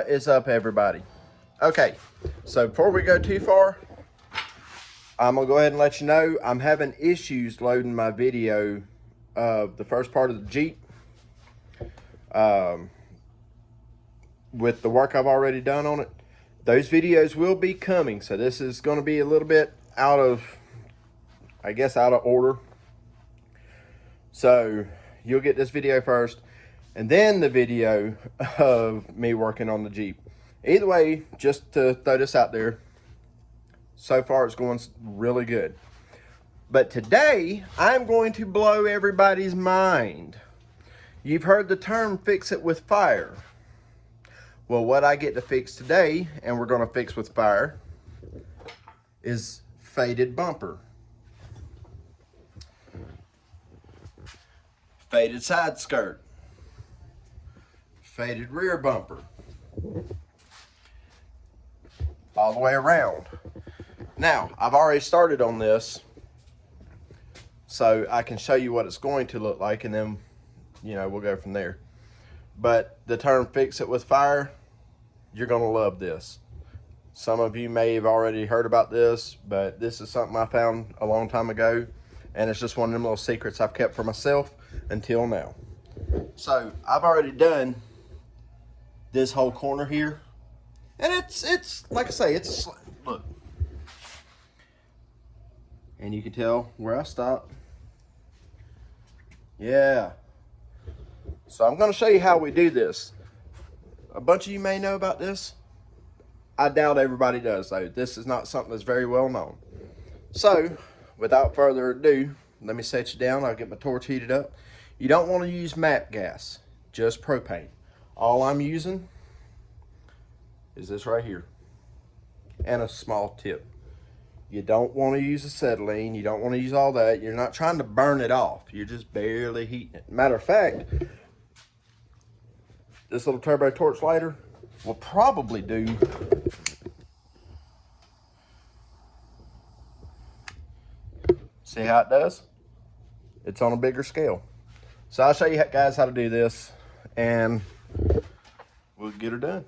What is up, everybody? Okay, so before we go too far, I'm gonna go ahead and let you know I'm having issues loading my video of the first part of the Jeep with the work I've already done on it. Those videos will be coming, so this is going to be a little bit out of order. So you'll get this video first, and then the video of me working on the Jeep. Either way, just to throw this out there, so far it's going really good. But today, I'm going to blow everybody's mind. You've heard the term fix it with fire. Well, what I get to fix today, and we're going to fix with fire, is faded bumper. Faded side skirt. Faded rear bumper. All the way around. Now, I've already started on this, so I can show you what it's going to look like, and then, we'll go from there. But the term fix it with fire, you're going to love this. Some of you may have already heard about this, but this is something I found a long time ago, and it's just one of them little secrets I've kept for myself until now. So I've already done this whole corner here, and it's like I say, look, and you can tell where I stopped. Yeah. So I'm going to show you how we do this. A bunch of you may know about this. I doubt everybody does, though. This is not something that's very well known. So, without further ado, let me set you down. I'll get my torch heated up. You don't want to use MAP gas, just propane. All I'm using is this right here, and a small tip. You don't want to use acetylene. You don't want to use all that. You're not trying to burn it off. You're just barely heating it. Matter of fact, this little turbo torch lighter will probably do see how it does? It's on a bigger scale. So I'll show you guys how to do this, and we'll get her done.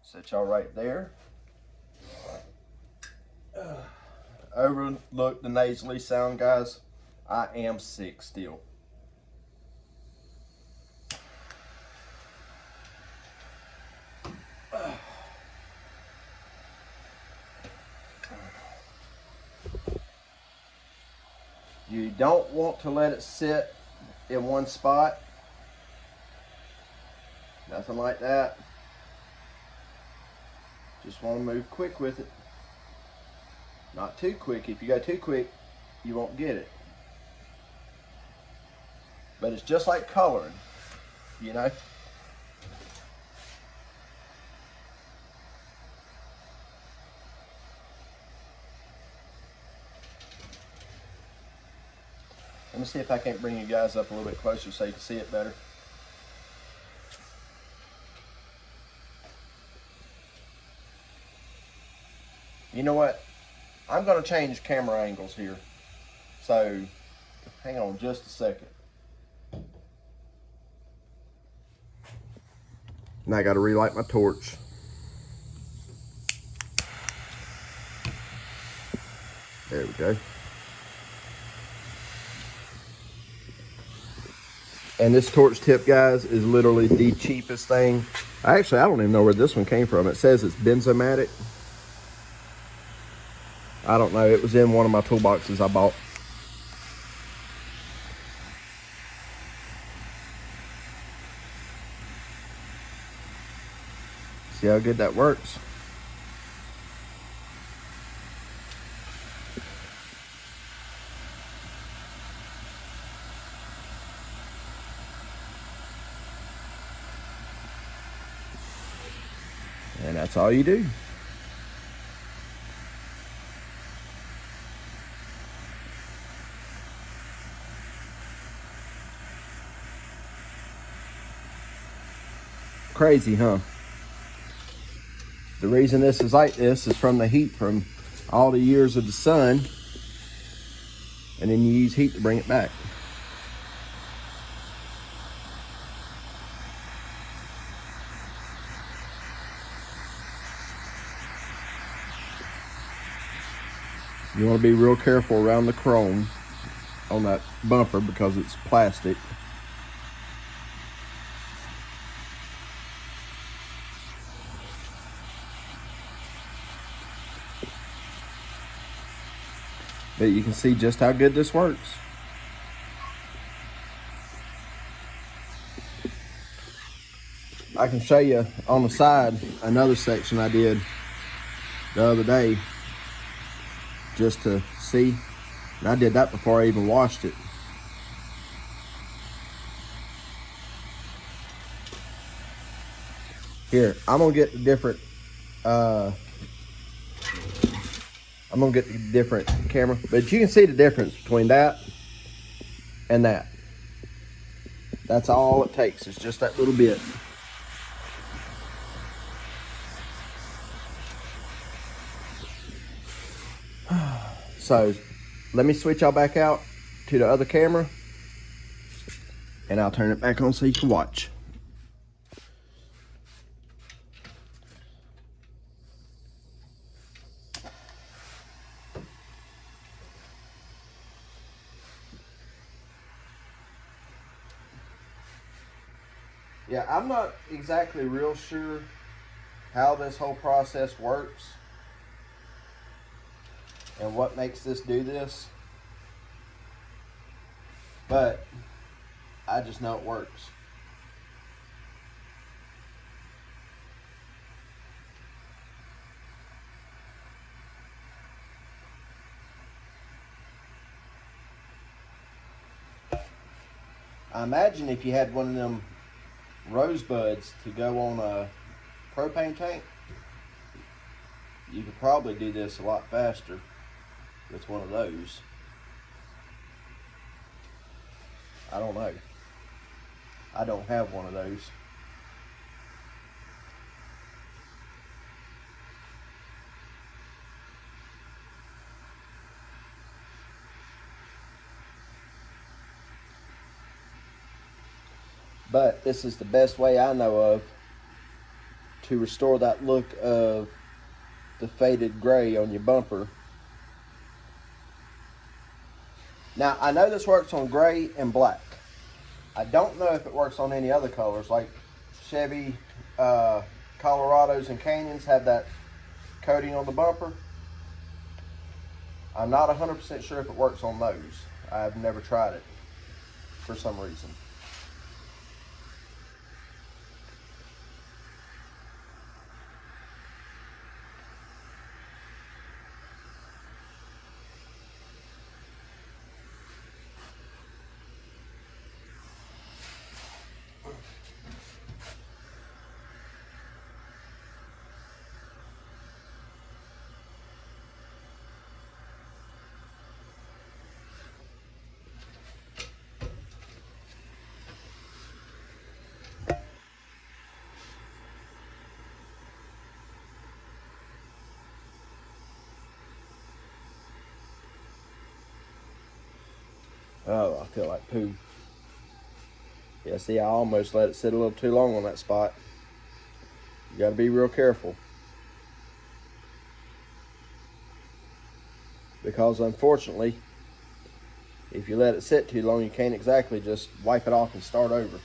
Set y'all right there. Overlook the nasally sound, guys. I am sick still. You don't want to let it sit in one spot. Nothing like that. Just want to move quick with it. Not too quick. If you go too quick, you won't get it. But it's just like coloring, Let me see if I can't bring you guys up a little bit closer so you can see it better. You know what? I'm going to change camera angles here. So, hang on just a second. Now I got to relight my torch. There we go. And this torch tip, guys, is literally the cheapest thing. Actually, I don't even know where this one came from. It says it's Benzomatic. I don't know. It was in one of my toolboxes I bought. See how good that works? And that's all you do. Crazy, huh? The reason this is like this is from the heat from all the years of the sun, and then you use heat to bring it back. You want to be real careful around the chrome on that bumper because it's plastic. But you can see just how good this works. I can show you on the side another section I did the other day just to see. And I did that before I even washed it. Here, I'm gonna get the different camera, but you can see the difference between that and that. That's all it takes, it's just that little bit. So let me switch y'all back out to the other camera and I'll turn it back on so you can watch. Yeah, I'm not exactly real sure how this whole process works and what makes this do this, but I just know it works. I imagine if you had one of them rosebuds to go on a propane tank, you could probably do this a lot faster with one of those. I don't know. I don't have one of those. But this is the best way I know of to restore that look of the faded gray on your bumper. Now, I know this works on gray and black. I don't know if it works on any other colors, like Chevy Colorados and Canyons have that coating on the bumper. I'm not 100% sure if it works on those. I've never tried it for some reason. Oh, I feel like poo. Yeah, see, I almost let it sit a little too long on that spot. You gotta be real careful. Because unfortunately, if you let it sit too long, you can't exactly just wipe it off and start over.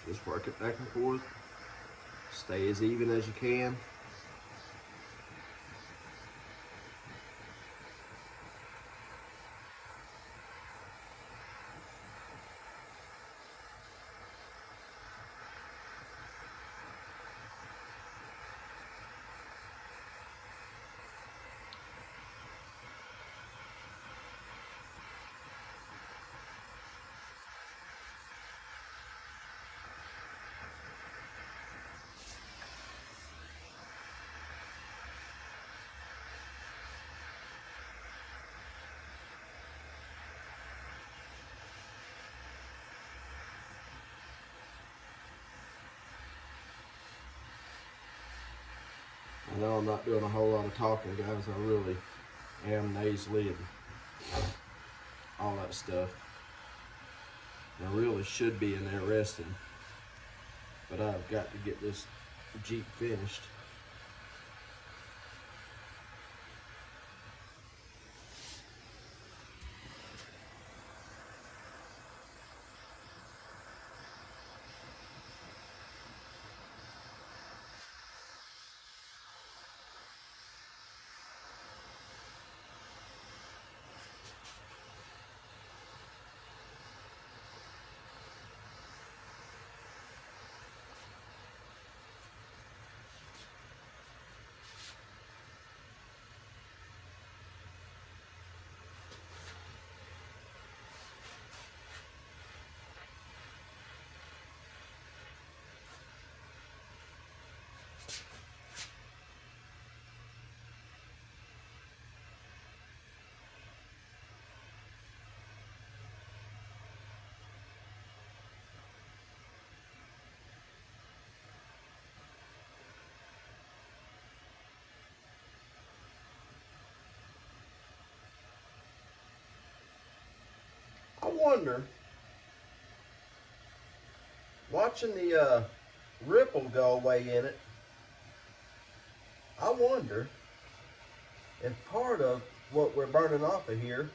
Just work it back and forth. Stay as even as you can. I know I'm not doing a whole lot of talking, guys. I really am nasally and all that stuff. I really should be in there resting, but I've got to get this Jeep finished. I wonder, watching the ripple go away in it, I wonder if part of what we're burning off of here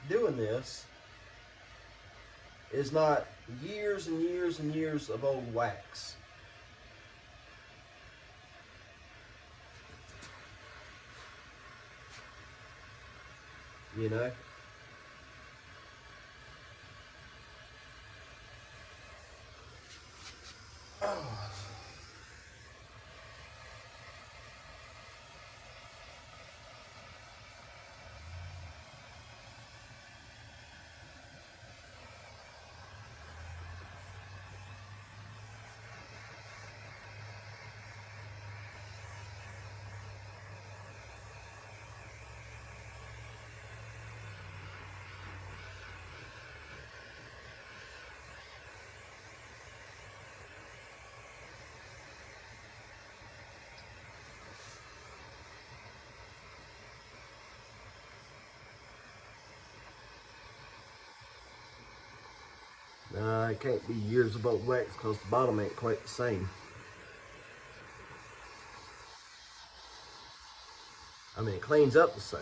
doing this is not years and years and years of old wax. You know? It can't be years of old wax because the bottom ain't quite the same. I mean, it cleans up the same.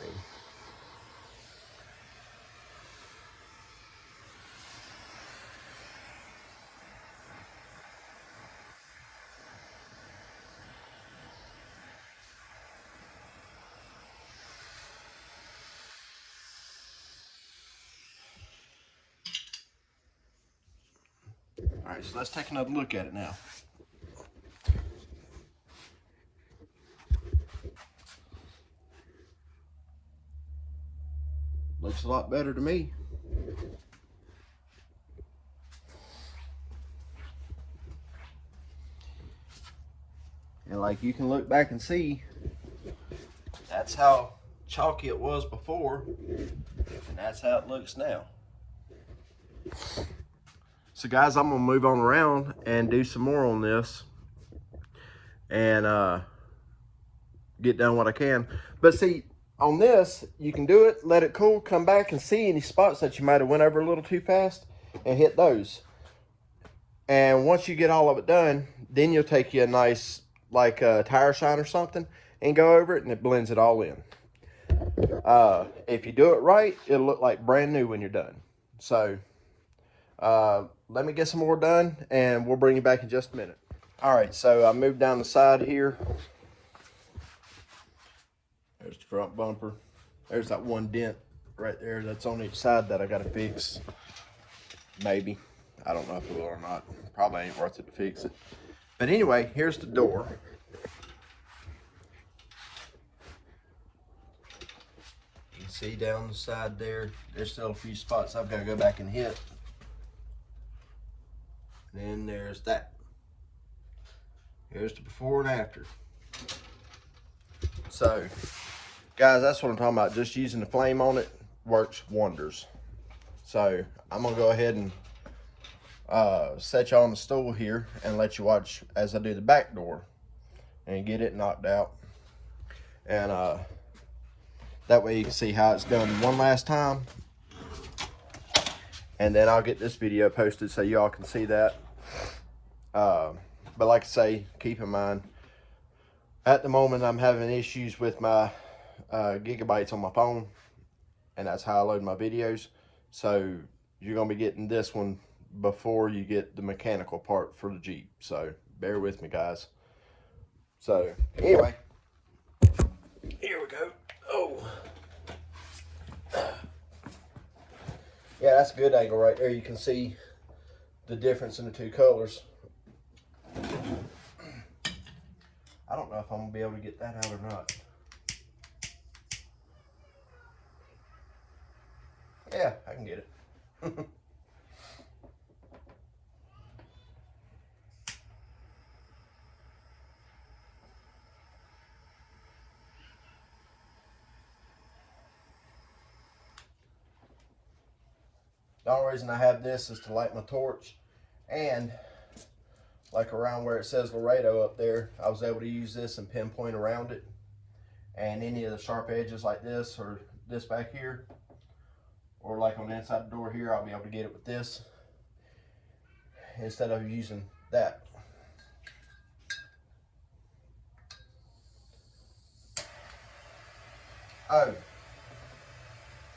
All right, so let's take another look at it now. Looks a lot better to me. And like you can look back and see, that's how chalky it was before, and that's how it looks now. So guys, I'm gonna move on around and do some more on this and get done what I can. But see, on this, you can do it, let it cool, come back and see any spots that you might have went over a little too fast and hit those. And once you get all of it done, then you'll take you a nice, like a tire shine or something, and go over it and it blends it all in. If you do it right, it'll look like brand new when you're done. So Let me get some more done, and we'll bring you back in just a minute. All right, so I moved down the side here. There's the front bumper. There's that one dent right there that's on each side that I got to fix. Maybe. I don't know if it will or not. Probably ain't worth it to fix it. But anyway, here's the door. You can see down the side there, there's still a few spots I've got to go back and hit. And then there's that. Here's the before and after. So, guys, that's what I'm talking about. Just using the flame on it works wonders. So, I'm going to go ahead and set you on the stool here and let you watch as I do the back door and get it knocked out. And that way you can see how it's done one last time. And then I'll get this video posted so y'all can see that. But like I say, keep in mind, at the moment I'm having issues with my gigabytes on my phone, and that's how I load my videos. So you're gonna be getting this one before you get the mechanical part for the Jeep. So bear with me, guys. So anyway, here we go. Oh, yeah, that's a good angle right there. You can see the difference in the two colors. I don't know if I'm gonna be able to get that out or not. Yeah, I can get it. The only reason I have this is to light my torch, and like around where it says Laredo up there, I was able to use this and pinpoint around it. And any of the sharp edges like this or this back here, or like on the inside the door here, I'll be able to get it with this instead of using that. Oh,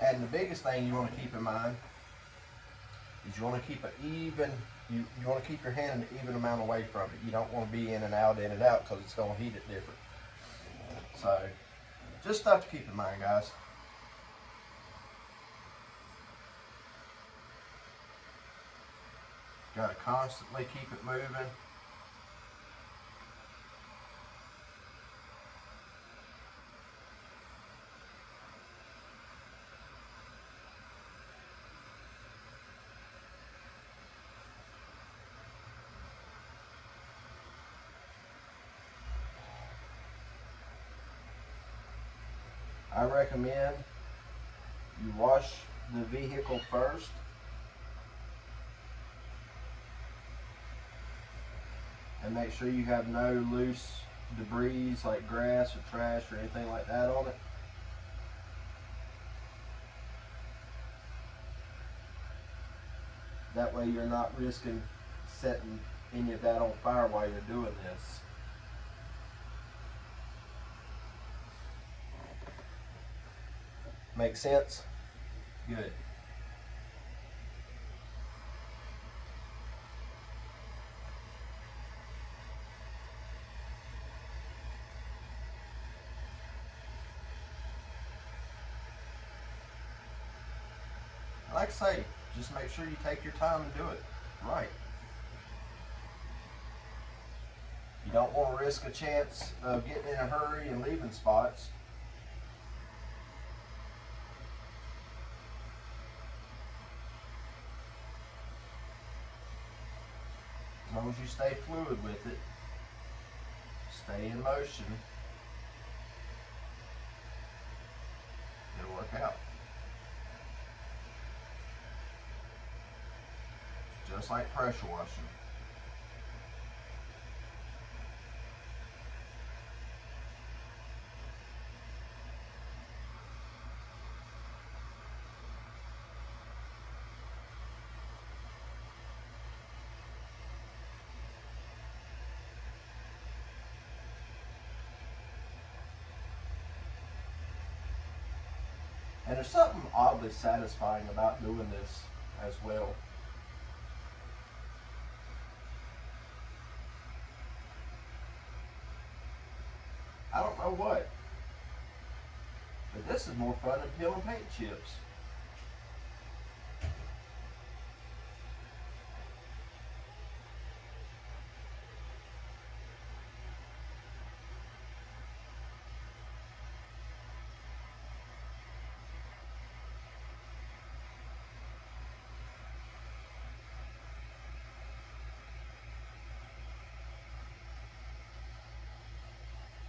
and the biggest thing you want to keep in mind is you want to keep it even. You want to keep your hand an even amount away from it. You don't want to be in and out, because it's going to heat it different. So, just stuff to keep in mind, guys. Got to constantly keep it moving. I recommend you wash the vehicle first. And make sure you have no loose debris like grass or trash or anything like that on it. That way you're not risking setting any of that on fire while you're doing this. Make sense? Good. Like I say, just make sure you take your time and do it right. You don't want to risk a chance of getting in a hurry and leaving spots. As long as you stay fluid with it, stay in motion, it'll work out. Just like pressure washing. And there's something oddly satisfying about doing this as well. I don't know what. But this is more fun than peeling paint chips.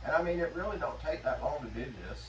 And I mean, it really don't take that long to do this.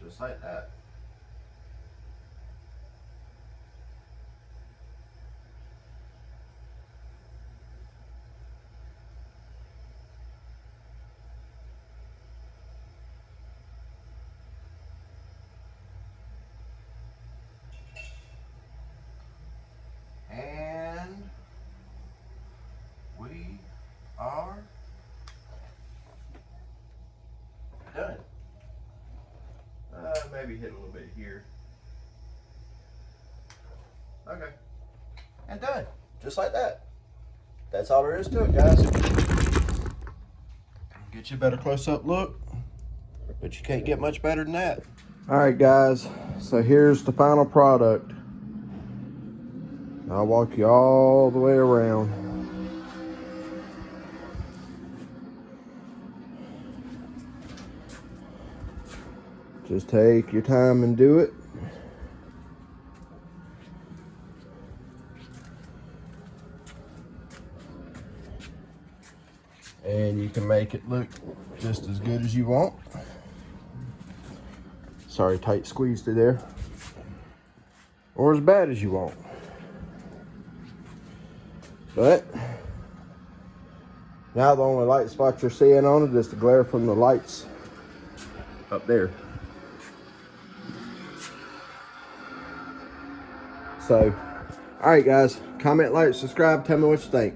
Just like that. And we are done. Maybe hit a little bit here. Okay. And done. Just like that. That's all there is to it, guys. Get you a better close-up look, but you can't get much better than that. All right, guys. So here's the final product. I'll walk you all the way around. Just take your time and do it. And you can make it look just as good as you want. Sorry, tight squeeze through there. Or as bad as you want. But now the only light spot you're seeing on it is the glare from the lights up there. So, all right, guys, comment, like, subscribe, tell me what you think.